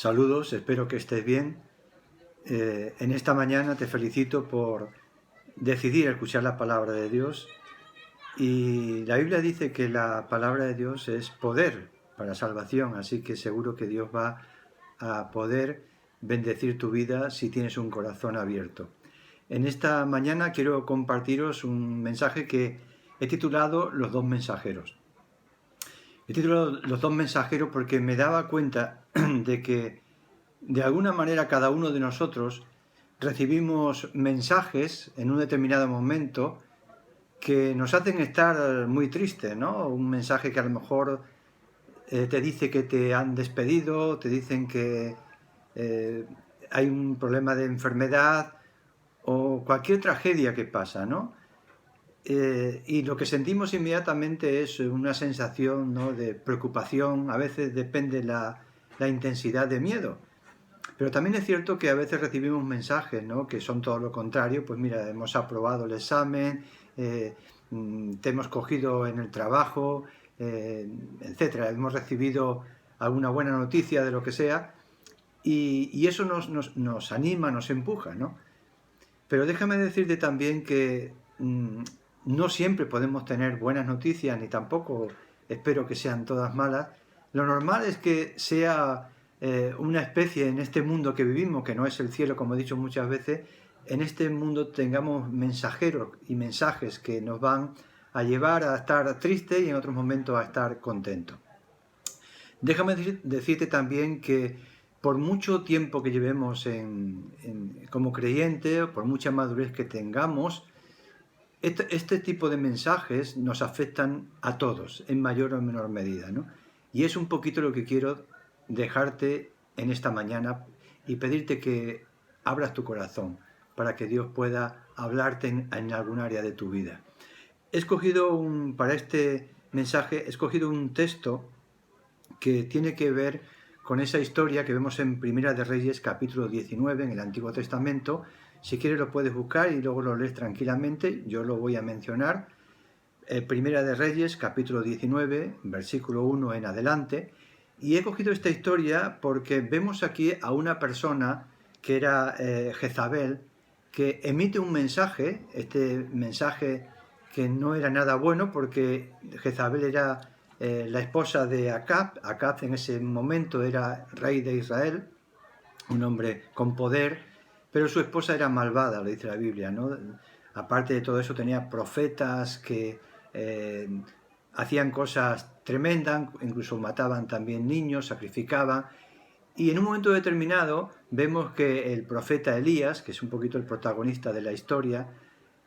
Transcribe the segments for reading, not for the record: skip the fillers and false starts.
Saludos, espero que estés bien. En esta mañana te felicito por decidir escuchar la palabra de Dios. Y la Biblia dice que la palabra de Dios es poder para salvación, así que seguro que Dios va a poder bendecir tu vida si tienes un corazón abierto. En esta mañana quiero compartiros un mensaje que he titulado Los dos mensajeros. He titulado Los dos mensajeros porque me daba cuenta de que de alguna manera cada uno de nosotros recibimos mensajes en un determinado momento que nos hacen estar muy tristes, ¿no? Un mensaje que a lo mejor te dice que te han despedido, te dicen que hay un problema de enfermedad o cualquier tragedia que pasa, ¿no? Y lo que sentimos inmediatamente es una sensación, ¿no?, de preocupación, a veces depende la intensidad de miedo. Pero también es cierto que a veces recibimos mensajes, ¿no?, que son todo lo contrario. Pues mira, hemos aprobado el examen, te hemos cogido en el trabajo, etcétera. Hemos recibido alguna buena noticia de lo que sea y eso nos anima, nos empuja, ¿no? Pero déjame decirte también que no siempre podemos tener buenas noticias, ni tampoco espero que sean todas malas. Lo normal es que sea una especie en este mundo que vivimos, que no es el cielo, como he dicho muchas veces. En este mundo tengamos mensajeros y mensajes que nos van a llevar a estar tristes y en otros momentos a estar contentos. Déjame decirte también que por mucho tiempo que llevemos como creyentes, por mucha madurez que tengamos, este tipo de mensajes nos afectan a todos, en mayor o menor medida, ¿no? Y es un poquito lo que quiero dejarte en esta mañana y pedirte que abras tu corazón para que Dios pueda hablarte en algún área de tu vida. Para este mensaje, he escogido un texto que tiene que ver con esa historia que vemos en Primera de Reyes, capítulo 19, en el Antiguo Testamento. Si quieres lo puedes buscar y luego lo lees tranquilamente, yo lo voy a mencionar. Primera de Reyes, capítulo 19, versículo 1 en adelante. Y he cogido esta historia porque vemos aquí a una persona que era Jezabel, que emite un mensaje, este mensaje que no era nada bueno, porque Jezabel era la esposa de Acab. Acab en ese momento era rey de Israel, un hombre con poder, pero su esposa era malvada, lo dice la Biblia, ¿no? Aparte de todo eso tenía profetas que hacían cosas tremendas, incluso mataban también niños, sacrificaban. Y en un momento determinado vemos que el profeta Elías, que es un poquito el protagonista de la historia,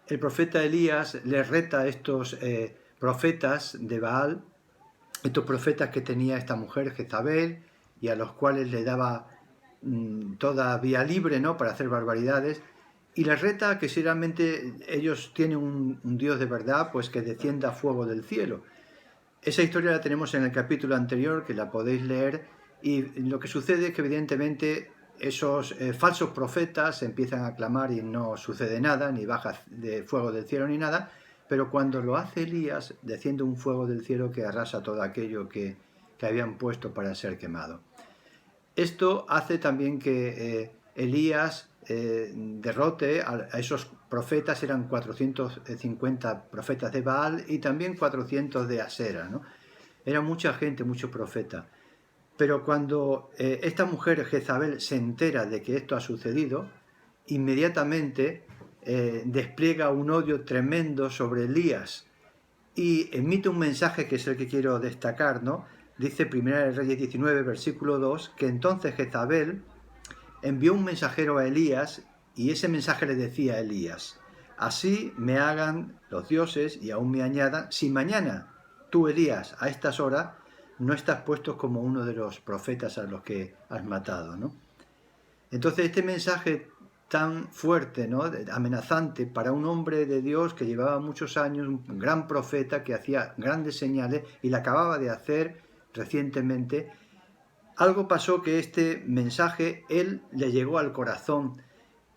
el profeta Elías le reta a estos profetas de Baal, estos profetas que tenía esta mujer Jezabel y a los cuales le daba toda vía libre, ¿no?, para hacer barbaridades, y les reta que si realmente ellos tienen un Dios de verdad, pues que descienda fuego del cielo. Esa historia la tenemos en el capítulo anterior, que la podéis leer, y lo que sucede es que evidentemente esos falsos profetas empiezan a clamar y no sucede nada, ni baja de fuego del cielo ni nada, pero cuando lo hace Elías, desciende un fuego del cielo que arrasa todo aquello que habían puesto para ser quemado. Esto hace también que Elías derrote a esos profetas. Eran 450 profetas de Baal y también 400 de Asera, ¿no? Era mucha gente, muchos profetas. Pero cuando esta mujer Jezabel se entera de que esto ha sucedido, inmediatamente despliega un odio tremendo sobre Elías y emite un mensaje que es el que quiero destacar, ¿no? Dice Primera de Reyes 19, versículo 2, que entonces Jezabel envió un mensajero a Elías y ese mensaje le decía a Elías: así me hagan los dioses y aún me añadan, si mañana tú, Elías, a estas horas no estás puesto como uno de los profetas a los que has matado, ¿no? Entonces este mensaje tan fuerte, ¿no?, amenazante para un hombre de Dios que llevaba muchos años, un gran profeta que hacía grandes señales y la acababa de hacer recientemente, algo pasó que este mensaje él le llegó al corazón.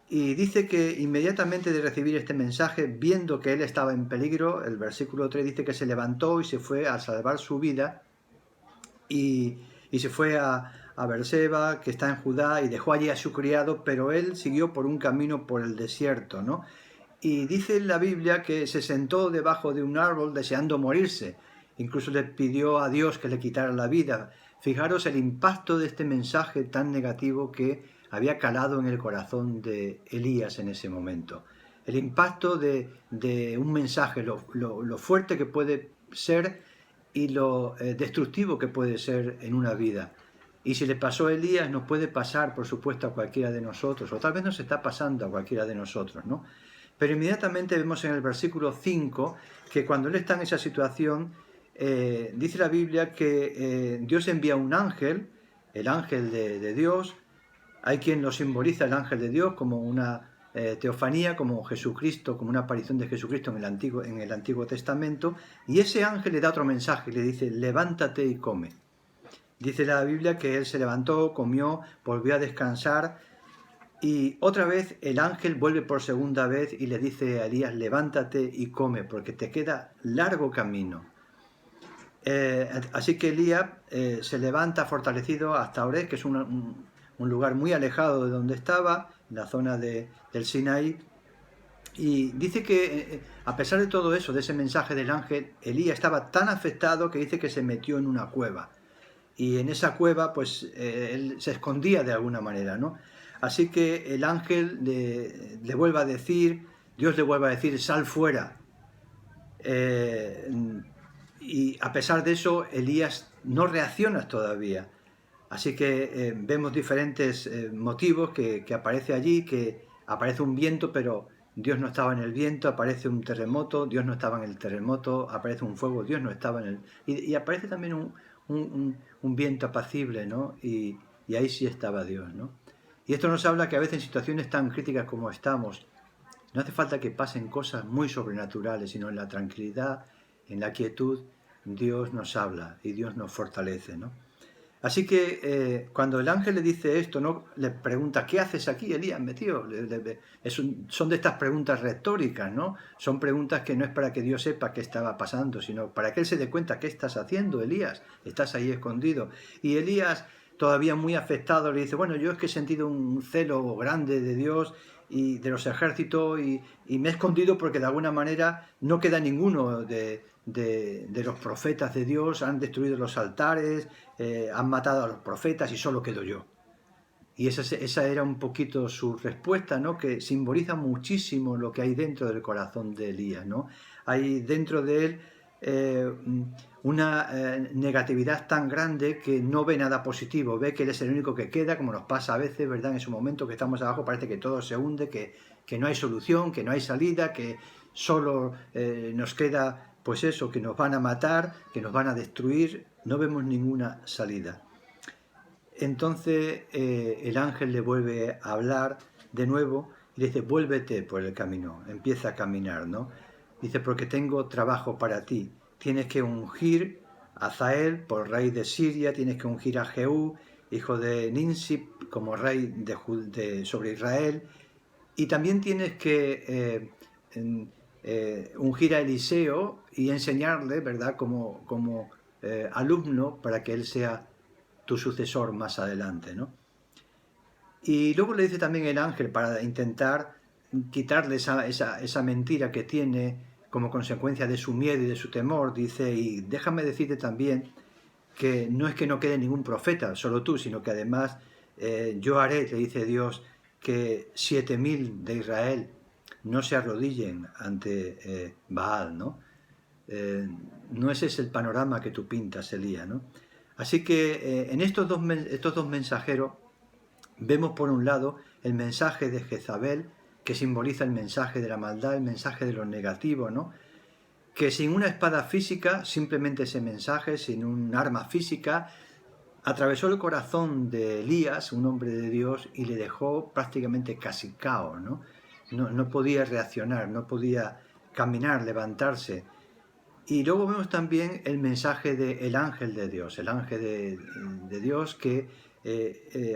Y dice que inmediatamente de recibir este mensaje, viendo que él estaba en peligro, el versículo 3 dice que se levantó y se fue a salvar su vida y se fue a a Beerseba, que está en Judá, y dejó allí a su criado, pero él siguió por un camino por el desierto, ¿no? Y dice en la Biblia que se sentó debajo de un árbol deseando morirse. Incluso le pidió a Dios que le quitara la vida. Fijaros el impacto de este mensaje tan negativo que había calado en el corazón de Elías en ese momento. El impacto de un mensaje, lo fuerte que puede ser y lo destructivo que puede ser en una vida. Y si le pasó a Elías, nos puede pasar, por supuesto, a cualquiera de nosotros, o tal vez nos está pasando a cualquiera de nosotros, ¿no? Pero inmediatamente vemos en el versículo 5 que cuando él está en esa situación, dice la Biblia que Dios envía un ángel, el ángel de Dios. Hay quien lo simboliza, el ángel de Dios, como una teofanía, como Jesucristo, como una aparición de Jesucristo en el Antiguo Testamento, y ese ángel le da otro mensaje, le dice: levántate y come. Dice la Biblia que él se levantó, comió, volvió a descansar, y otra vez el ángel vuelve por segunda vez y le dice a Elías: levántate y come, porque te queda largo camino. Así que Elías se levanta fortalecido hasta Oreb, que es un lugar muy alejado de donde estaba, en la zona del Sinaí, y dice que a pesar de todo eso, de ese mensaje del ángel, Elías estaba tan afectado que dice que se metió en una cueva, y en esa cueva pues él se escondía de alguna manera, ¿no? Así que el ángel le vuelve a decir, Dios le vuelve a decir: sal fuera. Y a pesar de eso, Elías no reacciona todavía. Así que vemos diferentes motivos que aparece allí, que aparece un viento, pero Dios no estaba en el viento, aparece un terremoto, Dios no estaba en el terremoto, aparece un fuego, Dios no estaba en el... Y aparece también un viento apacible, ¿no? Y ahí sí estaba Dios, ¿no? Y esto nos habla que a veces en situaciones tan críticas como estamos, no hace falta que pasen cosas muy sobrenaturales, sino en la tranquilidad, en la quietud, Dios nos habla y Dios nos fortalece, ¿no? Así que cuando el ángel le dice esto, ¿no? Le pregunta: ¿qué haces aquí, Elías, metido? Son de estas preguntas retóricas, ¿no? Son preguntas que no es para que Dios sepa qué estaba pasando, sino para que él se dé cuenta: ¿qué estás haciendo, Elías? Estás ahí escondido. Y Elías, todavía muy afectado, le dice: bueno, yo es que he sentido un celo grande de Dios y de los ejércitos, y me he escondido porque de alguna manera no queda ninguno de los profetas de Dios, han destruido los altares, han matado a los profetas y solo quedo yo. Y esa era un poquito su respuesta, ¿no? Que simboliza muchísimo lo que hay dentro del corazón de Elías, ¿no? Hay dentro de él una negatividad tan grande que no ve nada positivo, ve que él es el único que queda, como nos pasa a veces, ¿verdad? En ese momento que estamos abajo parece que todo se hunde, que no hay solución, que no hay salida, que solo nos queda pues eso, que nos van a matar, que nos van a destruir, no vemos ninguna salida. Entonces el ángel le vuelve a hablar de nuevo y le dice: vuélvete por el camino, empieza a caminar, ¿no? Dice: porque tengo trabajo para ti, tienes que ungir a Hazael por rey de Siria, tienes que ungir a Jehú, hijo de Nimsi, como rey sobre Israel, y también tienes que ungir a Eliseo y enseñarle, ¿verdad?, como alumno, para que él sea tu sucesor más adelante, ¿no? Y luego le dice también el ángel, para intentar quitarle esa mentira que tiene como consecuencia de su miedo y de su temor, dice: y déjame decirte también que no es que no quede ningún profeta, solo tú, sino que además yo haré, te dice Dios, que 7.000 de Israel no se arrodillen ante Baal, ¿no? No ese es el panorama que tú pintas, Elías, ¿no? Así que en estos dos mensajeros vemos por un lado el mensaje de Jezabel, que simboliza el mensaje de la maldad, el mensaje de lo negativo, ¿no? Que sin una espada física, simplemente ese mensaje, sin un arma física, atravesó el corazón de Elías, un hombre de Dios, y le dejó prácticamente casi cao, ¿no? No podía reaccionar, no podía caminar, levantarse. Y luego vemos también el mensaje del ángel de Dios, el ángel de Dios que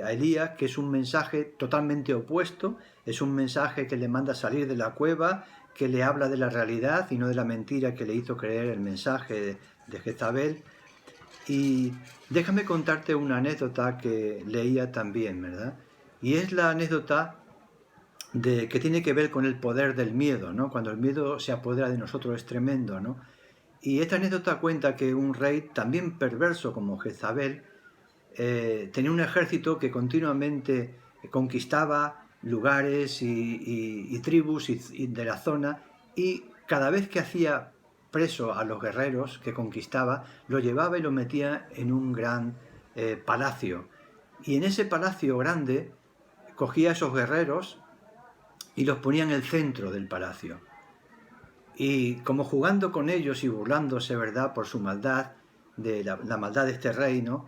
a Elías, que es un mensaje totalmente opuesto, es un mensaje que le manda salir de la cueva, que le habla de la realidad y no de la mentira que le hizo creer el mensaje de Jezabel. Y déjame contarte una anécdota que leía también, ¿verdad? Y es la anécdota que tiene que ver con el poder del miedo, ¿no? Cuando el miedo se apodera de nosotros es tremendo, ¿no? Y esta anécdota cuenta que un rey también perverso como Jezabel tenía un ejército que continuamente conquistaba lugares y tribus de la zona, y cada vez que hacía preso a los guerreros que conquistaba, lo llevaba y lo metía en un gran palacio. Y en ese palacio grande cogía a esos guerreros y los ponía en el centro del palacio. Y como jugando con ellos y burlándose, ¿verdad?, por su maldad, de la maldad de este reino,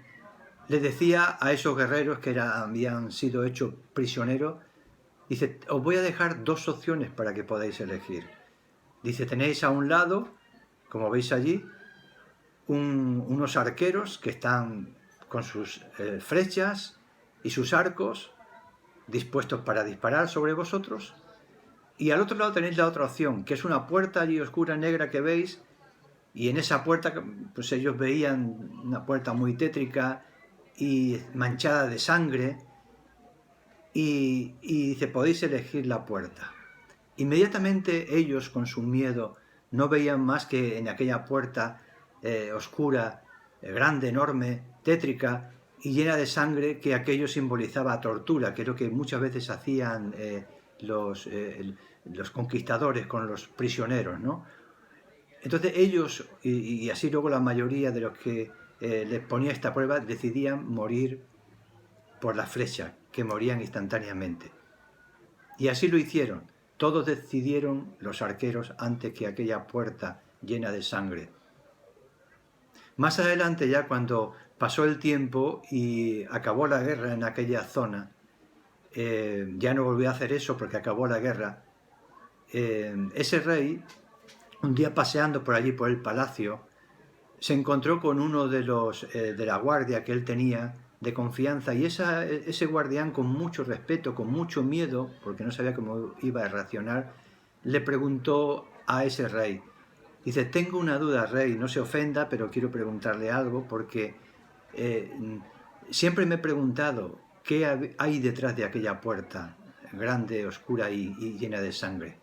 le decía a esos guerreros que habían sido hechos prisioneros, dice, os voy a dejar dos opciones para que podáis elegir. Dice, tenéis a un lado, como veis allí, unos arqueros que están con sus flechas y sus arcos dispuestos para disparar sobre vosotros. Y al otro lado tenéis la otra opción, que es una puerta allí oscura, negra que veis, y en esa puerta, pues ellos veían una puerta muy tétrica y manchada de sangre, y dice, podéis elegir la puerta. Inmediatamente ellos, con su miedo, no veían más que en aquella puerta oscura, grande, enorme, tétrica y llena de sangre, que aquello simbolizaba tortura, que es lo que muchas veces hacían los conquistadores con los prisioneros, ¿no? Entonces ellos, y así luego la mayoría de los que les ponía esta prueba, decidían morir por la flecha, que morían instantáneamente. Y así lo hicieron. Todos decidieron, los arqueros, antes que aquella puerta llena de sangre. Más adelante, ya cuando pasó el tiempo y acabó la guerra en aquella zona, ya no volvió a hacer eso porque acabó la guerra, ese rey, un día paseando por allí por el palacio, se encontró con uno de los de la guardia que él tenía de confianza, y ese guardián, con mucho respeto, con mucho miedo, porque no sabía cómo iba a reaccionar, le preguntó a ese rey, dice, tengo una duda, rey, no se ofenda, pero quiero preguntarle algo, porque siempre me he preguntado qué hay detrás de aquella puerta grande, oscura y llena de sangre.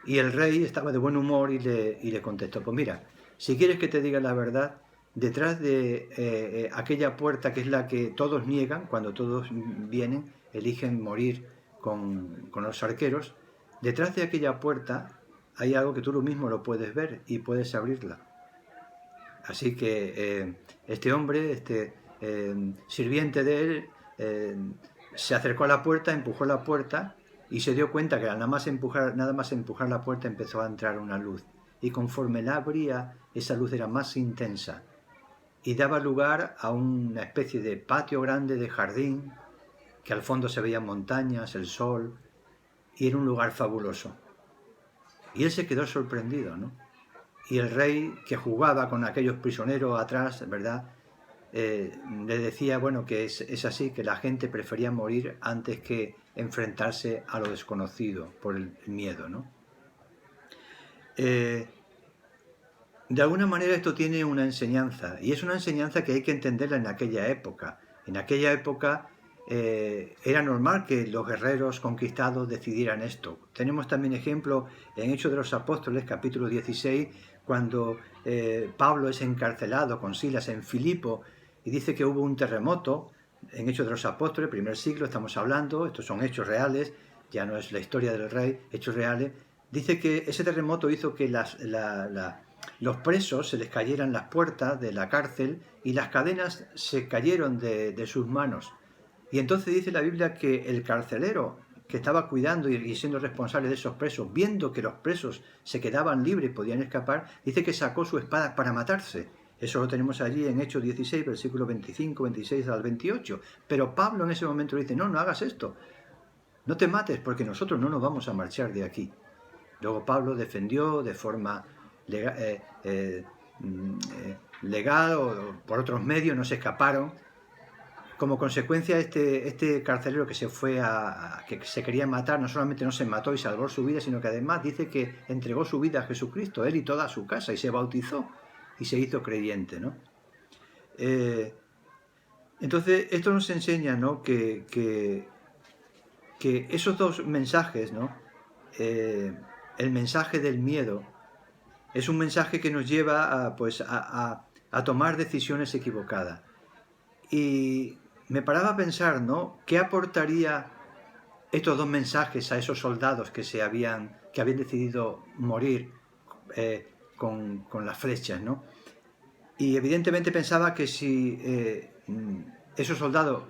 Y el rey estaba de buen humor y le contestó, pues mira, si quieres que te diga la verdad, detrás de aquella puerta, que es la que todos niegan, cuando todos vienen, eligen morir con los arqueros, detrás de aquella puerta hay algo que tú mismo lo puedes ver y puedes abrirla. Así que este hombre, sirviente de él, se acercó a la puerta, empujó la puerta y se dio cuenta que nada más empujar la puerta empezó a entrar una luz. Y conforme la abría, esa luz era más intensa y daba lugar a una especie de patio grande de jardín, que al fondo se veían montañas, el sol, y era un lugar fabuloso. Y él se quedó sorprendido, ¿no? Y el rey, que jugaba con aquellos prisioneros atrás, ¿verdad?, le decía, bueno, que es así, que la gente prefería morir antes que enfrentarse a lo desconocido por el miedo, ¿no? De alguna manera esto tiene una enseñanza, y es una enseñanza que hay que entenderla en aquella época. En aquella época era normal que los guerreros conquistados decidieran esto. Tenemos también ejemplo en Hechos de los Apóstoles, capítulo 16, cuando Pablo es encarcelado con Silas en Filipo, y dice que hubo un terremoto en Hechos de los Apóstoles, primer siglo, estamos hablando, estos son hechos reales, ya no es la historia del rey, hechos reales. Dice que ese terremoto hizo que los presos se les cayeran las puertas de la cárcel y las cadenas se cayeron de sus manos. Y entonces dice la Biblia que el carcelero que estaba cuidando y siendo responsable de esos presos, viendo que los presos se quedaban libres y podían escapar, dice que sacó su espada para matarse. Eso lo tenemos allí en Hechos 16, versículos 25, 26 al 28. Pero Pablo en ese momento le dice, no hagas esto, no te mates, porque nosotros no nos vamos a marchar de aquí. Luego Pablo defendió de forma legal o por otros medios, no se escaparon. Como consecuencia, este carcelero que que se quería matar, no solamente no se mató y salvó su vida, sino que además dice que entregó su vida a Jesucristo, él y toda su casa, y se bautizó y se hizo creyente, ¿no? Entonces, esto nos enseña, ¿no?, que esos dos mensajes, ¿no?, el mensaje del miedo es un mensaje que nos lleva a tomar decisiones equivocadas. Y me paraba a pensar, ¿no?, ¿qué aportaría estos dos mensajes a esos soldados que habían decidido morir con las flechas, ¿no? Y evidentemente pensaba que si esos soldados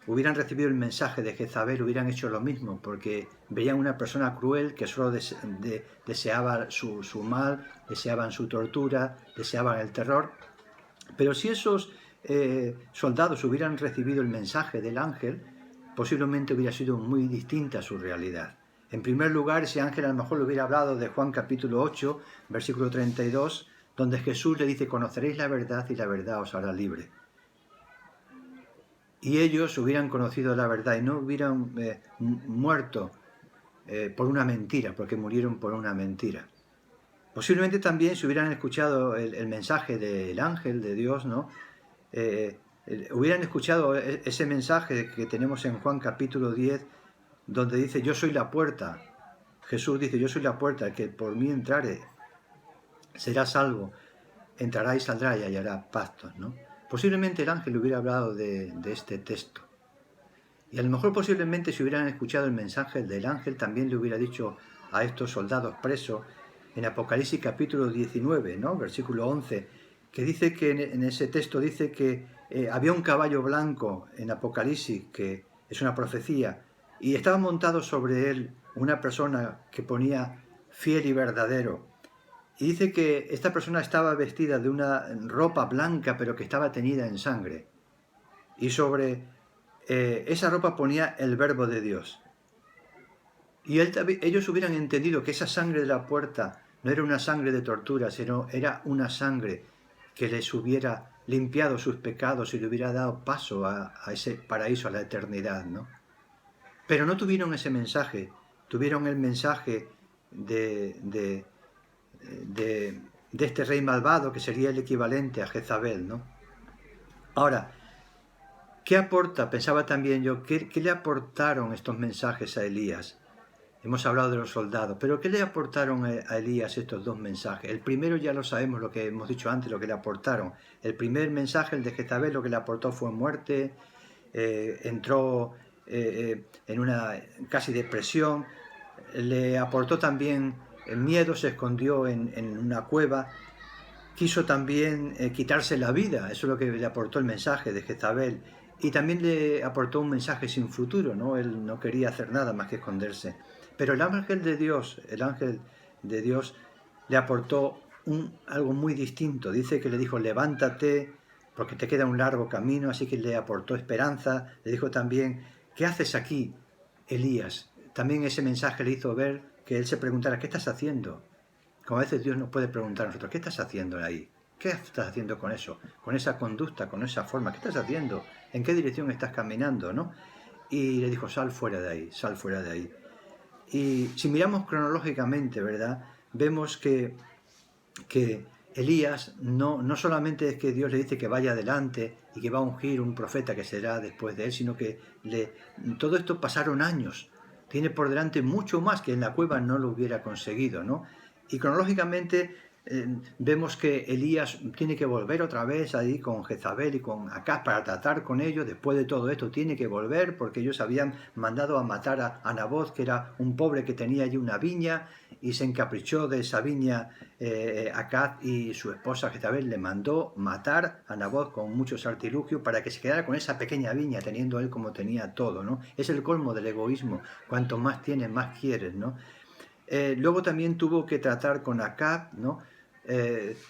hubieran recibido el mensaje de Jezabel, hubieran hecho lo mismo, porque veían una persona cruel que solo deseaba su mal, deseaban su tortura, deseaban el terror. Pero si esos soldados hubieran recibido el mensaje del ángel, posiblemente hubiera sido muy distinta su realidad. En primer lugar, ese ángel a lo mejor le hubiera hablado de Juan capítulo 8, versículo 32, donde Jesús le dice: conoceréis la verdad y la verdad os hará libre. Y ellos hubieran conocido la verdad y no hubieran muerto por una mentira, porque murieron por una mentira. Posiblemente también si hubieran escuchado el mensaje del ángel de Dios, ¿no?, hubieran escuchado ese mensaje que tenemos en Juan capítulo 10, donde dice: yo soy la puerta. Jesús dice: yo soy la puerta, el que por mí entrare será salvo, entrará y saldrá y hallará pastos, ¿no? Posiblemente el ángel hubiera hablado de este texto. Y a lo mejor posiblemente si hubieran escuchado el mensaje del ángel, también le hubiera dicho a estos soldados presos en Apocalipsis capítulo 19, ¿no?, versículo 11, que dice que en ese texto dice que había un caballo blanco en Apocalipsis, que es una profecía, y estaba montado sobre él una persona que ponía fiel y verdadero. Y dice que esta persona estaba vestida de una ropa blanca, pero que estaba teñida en sangre. Y sobre esa ropa ponía el verbo de Dios. Y ellos hubieran entendido que esa sangre de la puerta no era una sangre de tortura, sino era una sangre que les hubiera limpiado sus pecados y le hubiera dado paso a ese paraíso, a la eternidad, ¿no? Pero no tuvieron ese mensaje, tuvieron el mensaje de este rey malvado, que sería el equivalente a Jezabel, ¿no? Ahora, ¿qué aporta? Pensaba también yo, ¿qué le aportaron estos mensajes a Elías? Hemos hablado de los soldados, pero ¿qué le aportaron a Elías estos dos mensajes? El primero ya lo sabemos, lo que hemos dicho antes, lo que le aportaron. El primer mensaje, el de Jezabel, lo que le aportó fue muerte, entró en una casi depresión, le aportó también miedo, se escondió en una cueva, quiso también quitarse la vida, eso es lo que le aportó el mensaje de Jezabel, y también le aportó un mensaje sin futuro, ¿no? Él no quería hacer nada más que esconderse. Pero el ángel de Dios le aportó algo muy distinto. Dice que le dijo: levántate, porque te queda un largo camino, así que le aportó esperanza. Le dijo también: ¿qué haces aquí, Elías? También ese mensaje le hizo ver que él se preguntara: ¿qué estás haciendo? Como a veces Dios nos puede preguntar a nosotros: ¿qué estás haciendo ahí? ¿Qué estás haciendo con eso? Con esa conducta, con esa forma. ¿Qué estás haciendo? ¿En qué dirección estás caminando, no? Y le dijo: sal fuera de ahí, sal fuera de ahí. Y si miramos cronológicamente, ¿verdad?, vemos que Elías no solamente es que Dios le dice que vaya adelante y que va a ungir un profeta que será después de él, sino que todo esto pasaron años. Tiene por delante mucho más que en la cueva no lo hubiera conseguido, ¿no? Y cronológicamente vemos que Elías tiene que volver otra vez ahí con Jezabel y con Acaz para tratar con ellos. Después de todo esto tiene que volver porque ellos habían mandado a matar a Naboth, que era un pobre que tenía allí una viña, y se encaprichó de esa viña Acaz, y su esposa Jezabel le mandó matar a Naboth con muchos artilugios para que se quedara con esa pequeña viña, teniendo él como tenía todo, ¿no? Es el colmo del egoísmo: cuanto más tienes, más quieres, ¿no? Luego también tuvo que tratar con Acab, ¿no?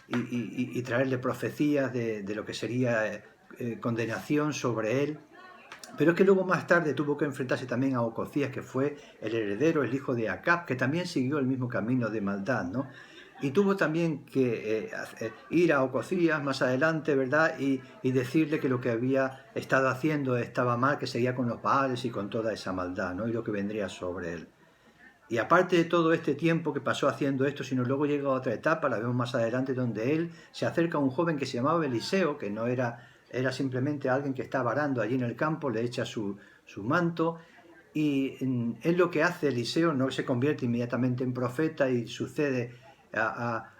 Y traerle profecías de lo que sería condenación sobre él. Pero es que luego más tarde tuvo que enfrentarse también a Ocosías, que fue el heredero, el hijo de Acab, que también siguió el mismo camino de maldad, ¿no? Y tuvo también que ir a Ocosías más adelante, ¿verdad?, y decirle que lo que había estado haciendo estaba mal, que seguía con los Baales y con toda esa maldad, ¿no?, y lo que vendría sobre él. Y aparte de todo este tiempo que pasó haciendo esto, sino luego llega a otra etapa, la vemos más adelante, donde él se acerca a un joven que se llamaba Eliseo, que no era era simplemente alguien que estaba arando allí en el campo, le echa su manto, y es lo que hace Eliseo, no se convierte inmediatamente en profeta y sucede a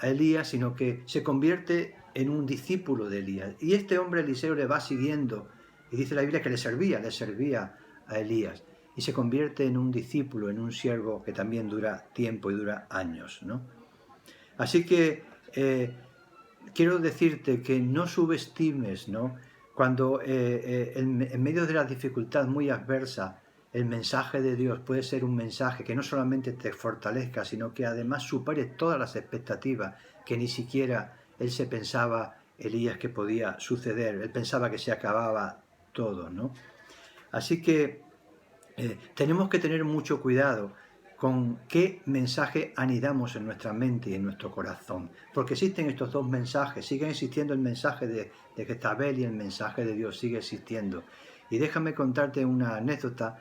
Elías, sino que se convierte en un discípulo de Elías. Y este hombre Eliseo le va siguiendo, y dice la Biblia que le servía a Elías, y se convierte en un discípulo, en un siervo que también dura tiempo y dura años, ¿no? Así que quiero decirte que no subestimes, ¿no?, cuando en medio de la dificultad muy adversa, el mensaje de Dios puede ser un mensaje que no solamente te fortalezca, sino que además supere todas las expectativas que ni siquiera él se pensaba, Elías, que podía suceder. Él pensaba que se acababa todo, ¿no? Así que tenemos que tener mucho cuidado con qué mensaje anidamos en nuestra mente y en nuestro corazón, porque existen estos dos mensajes, sigue existiendo el mensaje de Jezabel y el mensaje de Dios sigue existiendo. Y déjame contarte una anécdota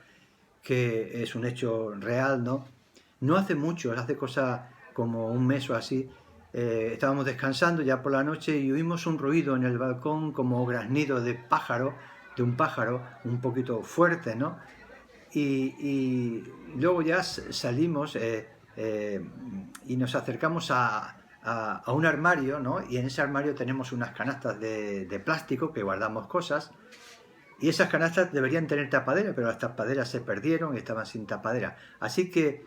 que es un hecho real, ¿no? No hace mucho, hace cosa como un mes o así, estábamos descansando ya por la noche y oímos un ruido en el balcón como graznido de un pájaro un poquito fuerte, ¿no? Y luego ya salimos y nos acercamos a un armario, ¿no? Y en ese armario tenemos unas canastas de plástico que guardamos cosas, y esas canastas deberían tener tapadera, pero las tapaderas se perdieron y estaban sin tapadera. Así que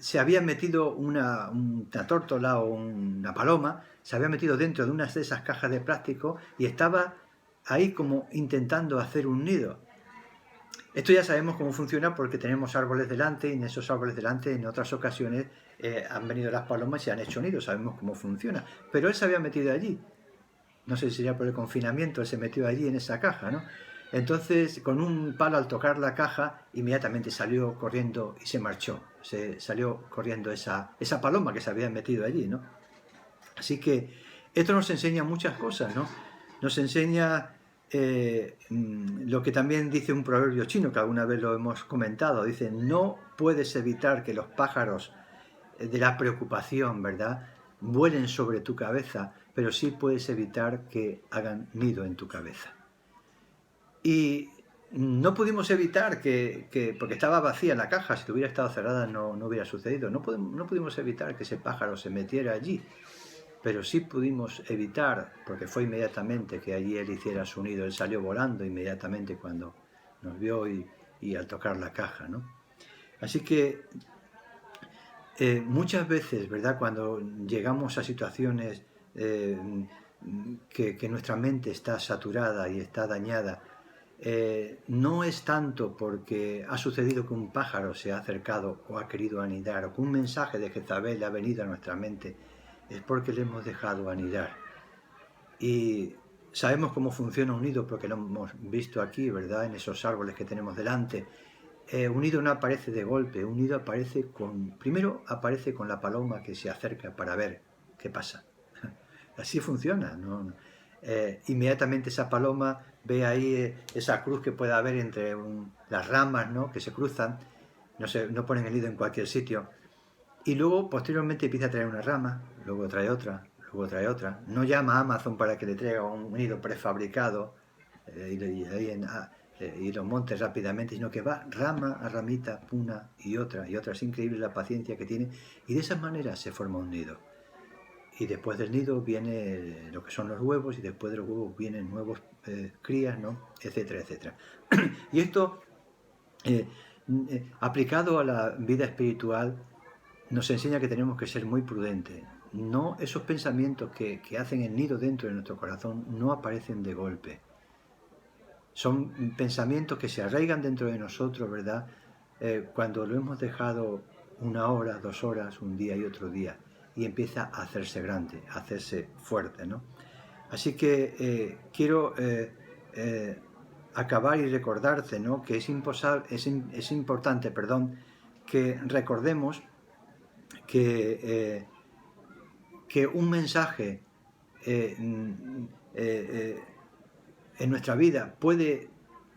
se había metido una tórtola o una paloma, se había metido dentro de una de esas cajas de plástico y estaba ahí como intentando hacer un nido. Esto ya sabemos cómo funciona porque tenemos árboles delante, y en esos árboles delante en otras ocasiones han venido las palomas y se han hecho nidos, sabemos cómo funciona. Pero él se había metido allí, no sé si sería por el confinamiento, él se metió allí en esa caja, ¿no? Entonces, con un palo al tocar la caja, inmediatamente salió corriendo y se marchó. Se salió corriendo esa paloma que se había metido allí, ¿no? Así que esto nos enseña muchas cosas, ¿no? Nos enseña lo que también dice un proverbio chino, que alguna vez lo hemos comentado. Dice, no puedes evitar que los pájaros de la preocupación, ¿verdad?, vuelen sobre tu cabeza, pero sí puedes evitar que hagan nido en tu cabeza. Y no pudimos evitar porque estaba vacía la caja, si hubiera estado cerrada no hubiera sucedido. No pudimos evitar que ese pájaro se metiera allí, pero sí pudimos evitar, porque fue inmediatamente que allí él hiciera su nido. Él salió volando inmediatamente cuando nos vio y al tocar la caja, ¿no? Así que muchas veces, ¿verdad?, cuando llegamos a situaciones que nuestra mente está saturada y está dañada, no es tanto porque ha sucedido que un pájaro se ha acercado o ha querido anidar, o que un mensaje de Jezabel ha venido a nuestra mente, es porque le hemos dejado anidar. Y sabemos cómo funciona un nido porque lo hemos visto aquí, ¿verdad?, en esos árboles que tenemos delante. Un nido no aparece de golpe, un nido primero aparece con la paloma que se acerca para ver qué pasa. Así funciona, ¿no? Inmediatamente esa paloma ve ahí esa cruz que puede haber entre las ramas, ¿no?, que se cruzan, no ponen el nido en cualquier sitio, y luego posteriormente empieza a traer una rama, luego trae otra, luego trae otra. No llama a Amazon para que le traiga un nido prefabricado y lo monte rápidamente, sino que va rama a ramita, una y otra y otra. Es increíble la paciencia que tiene, y de esa manera se forma un nido. Y después del nido viene lo que son los huevos, y después de los huevos vienen nuevos crías, ¿no?, etcétera, etcétera. Y esto, aplicado a la vida espiritual, nos enseña que tenemos que ser muy prudentes. No, esos pensamientos que hacen el nido dentro de nuestro corazón no aparecen de golpe. Son pensamientos que se arraigan dentro de nosotros, ¿verdad?, cuando lo hemos dejado 1 hora, 2 horas, un día y otro día, y empieza a hacerse grande, a hacerse fuerte, ¿no? Así que quiero acabar y recordarte, ¿no?, que es importante, que recordemos que un mensaje en nuestra vida puede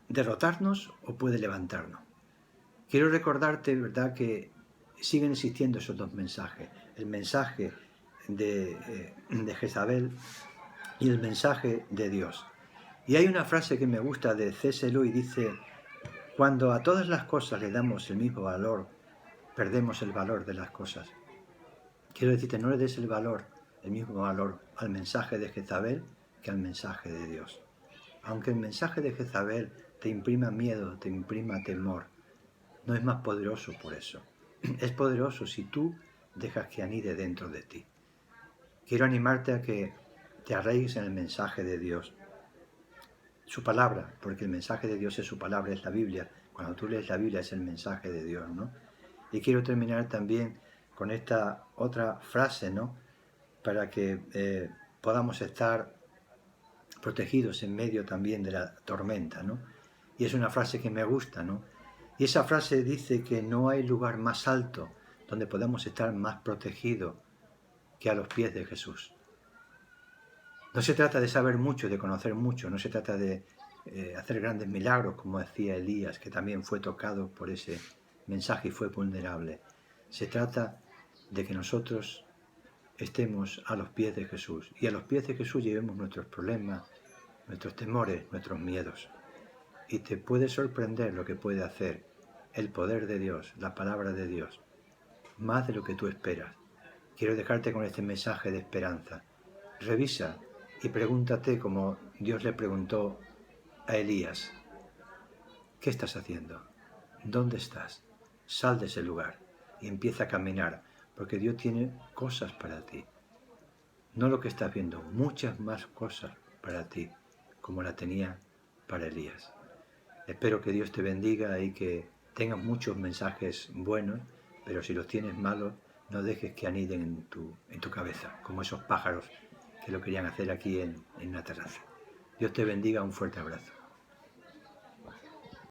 derrotarnos o puede levantarnos. Quiero recordarte, ¿verdad?, que siguen existiendo esos dos mensajes. El mensaje de Jezabel y el mensaje de Dios. Y hay una frase que me gusta de C.S. Lewis, dice: cuando a todas las cosas le damos el mismo valor, perdemos el valor de las cosas. Quiero decirte, no le des el mismo valor al mensaje de Jezabel que al mensaje de Dios. Aunque el mensaje de Jezabel te imprima miedo, te imprima temor, no es más poderoso por eso. Es poderoso si tú dejas que anide dentro de ti. Quiero animarte a que te arraigues en el mensaje de Dios, su palabra, porque el mensaje de Dios es su palabra, es la Biblia. Cuando tú lees la Biblia es el mensaje de Dios, ¿no? Y quiero terminar también con esta otra frase, ¿no? Para que podamos estar protegidos en medio también de la tormenta, ¿no? Y es una frase que me gusta, ¿no? Y esa frase dice que no hay lugar más alto donde podamos estar más protegidos que a los pies de Jesús. No se trata de saber mucho, de conocer mucho, no se trata de hacer grandes milagros, como decía Elías, que también fue tocado por ese mensaje y fue vulnerable. Se trata de que nosotros estemos a los pies de Jesús, y a los pies de Jesús llevemos nuestros problemas, nuestros temores, nuestros miedos. Y te puede sorprender lo que puede hacer el poder de Dios, la palabra de Dios, más de lo que tú esperas. Quiero dejarte con este mensaje de esperanza. Revisa y pregúntate como Dios le preguntó a Elías: ¿qué estás haciendo? ¿Dónde estás? Sal de ese lugar y empieza a caminar, porque Dios tiene cosas para ti. No lo que estás viendo, muchas más cosas para ti, como la tenía para Elías. Espero que Dios te bendiga y que tengas muchos mensajes buenos, pero si los tienes malos, no dejes que aniden en tu cabeza, como esos pájaros que lo querían hacer aquí en la terraza. Dios te bendiga, un fuerte abrazo.